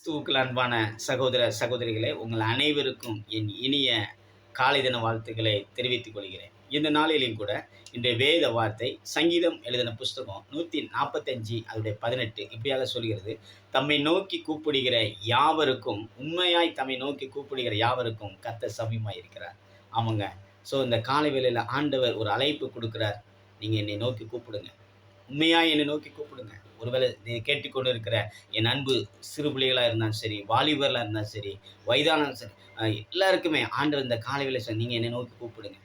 கிறிஸ்துவுக்குள் அன்பான சகோதர சகோதரிகளே, உங்கள் அனைவருக்கும் என் இனிய காலை தின வாழ்த்துக்களை தெரிவித்துக் கொள்கிறேன். இந்த நாளிலும் கூட இன்றைய வேத வார்த்தை சங்கீதம் எழுதின புஸ்தகம் 145 அதோடைய 18 இப்படியாக சொல்கிறது. தம்மை நோக்கி கூப்பிடுகிற யாவருக்கும், உண்மையாய் தம்மை நோக்கி கூப்பிடுகிற யாவருக்கும் கர்த்தர் சமீபமாய் இருக்கிறார். ஆமாங்க. ஸோ இந்த காலை வேளையில ஆண்டவர் ஒரு அழைப்பு கொடுக்கிறார். நீங்க என்னை நோக்கி கூப்பிடுங்க. உண்மையா என்னை நோக்கி கூப்பிடுங்க. ஒருவேளை நீ கேட்டுக்கொண்டு இருக்கிற என் அன்பு சிறு பிள்ளைகளா இருந்தாலும் சரி, வாலிபர்களா இருந்தாலும் சரி, வயதானாலும் சரி, எல்லாருக்குமே ஆண்டவர் இந்த காலை வேளை நீங்க என்னை நோக்கி கூப்பிடுங்க.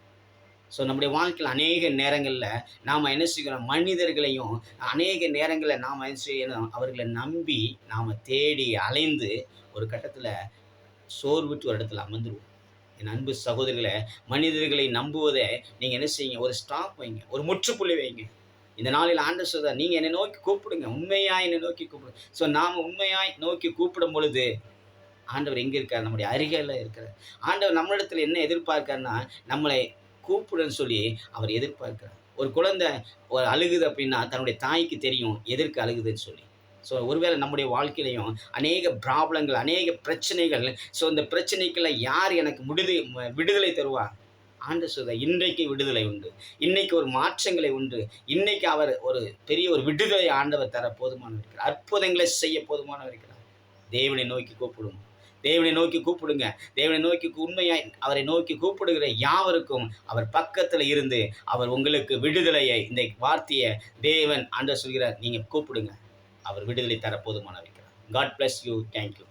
ஸோ நம்முடைய வாழ்க்கையில் அநேக நேரங்களில் நாம் என்ன செய்கிறோம், மனிதர்களையும் அநேக நேரங்களில் நாம் என்ன செய்யணும், அவர்களை நம்பி நாம் தேடி அலைந்து ஒரு கட்டத்தில் சோர்வுற்று ஒரு இடத்துல அமர்ந்துருவோம். என் அன்பு சகோதரிகளை, மனிதர்களை நம்புவதை நீங்கள் என்ன செய்யுங்க, ஒரு ஸ்டாப் வைங்க, ஒரு முற்றுப்புள்ளி வைங்க. இந்த நாளில் ஆண்டவர் சொல்றார், நீங்க என்னை நோக்கி கூப்பிடுங்க, உண்மையாய் என்னை நோக்கி கூப்பிடுங்க. ஸோ நாம உண்மையாய் நோக்கி கூப்பிடும் பொழுது ஆண்டவர் எங்க இருக்கார், நம்முடைய அருகில இருக்கிறார். ஆண்டவர் நம்மளிடத்துல என்ன எதிர்பார்க்கிறார்னா, நம்மளை கூப்பிடுன்னு சொல்லி அவர் எதிர்பார்க்கிறார். ஒரு குழந்தை ஒரு அழுகுது அப்படின்னா தன்னுடைய தாய்க்கு தெரியும் எதற்கு அழுகுதுன்னு சொல்லி. ஸோ ஒருவேளை நம்முடைய வாழ்க்கையிலையும் அநேக ப்ராப்ளங்கள், அநேக பிரச்சனைகள். ஸோ இந்த பிரச்சனைக்குள்ள யார் எனக்கு விடுதலை தருவா? ஆண்டவர் சொல்றார், இன்றைக்கு விடுதலை உண்டு, இன்னைக்கு ஒரு மாற்றங்களை உண்டு, இன்னைக்கு அவர் ஒரு பெரிய ஒரு விடுதலை ஆண்டவர் தர போதுமானவர் இருக்கிறார், அற்புதங்களை செய்ய போதுமானவர் இருக்கிறார். தேவனை நோக்கி கூப்பிடுங்க, தேவனை நோக்கி கூப்பிடுங்க, தேவனை நோக்கி உண்மையாய் அவரை நோக்கி கூப்பிடுகிற யாவருக்கும் அவர் பக்கத்தில் இருந்து அவர் உங்களுக்கு விடுதலையை, இந்த வார்த்தையை தேவன் ஆண்டவர் சொல்கிறார், நீங்க கூப்பிடுங்க, அவர் விடுதலை தர போதுமானவர் இருக்கிறார். God bless you. தேங்க்யூ.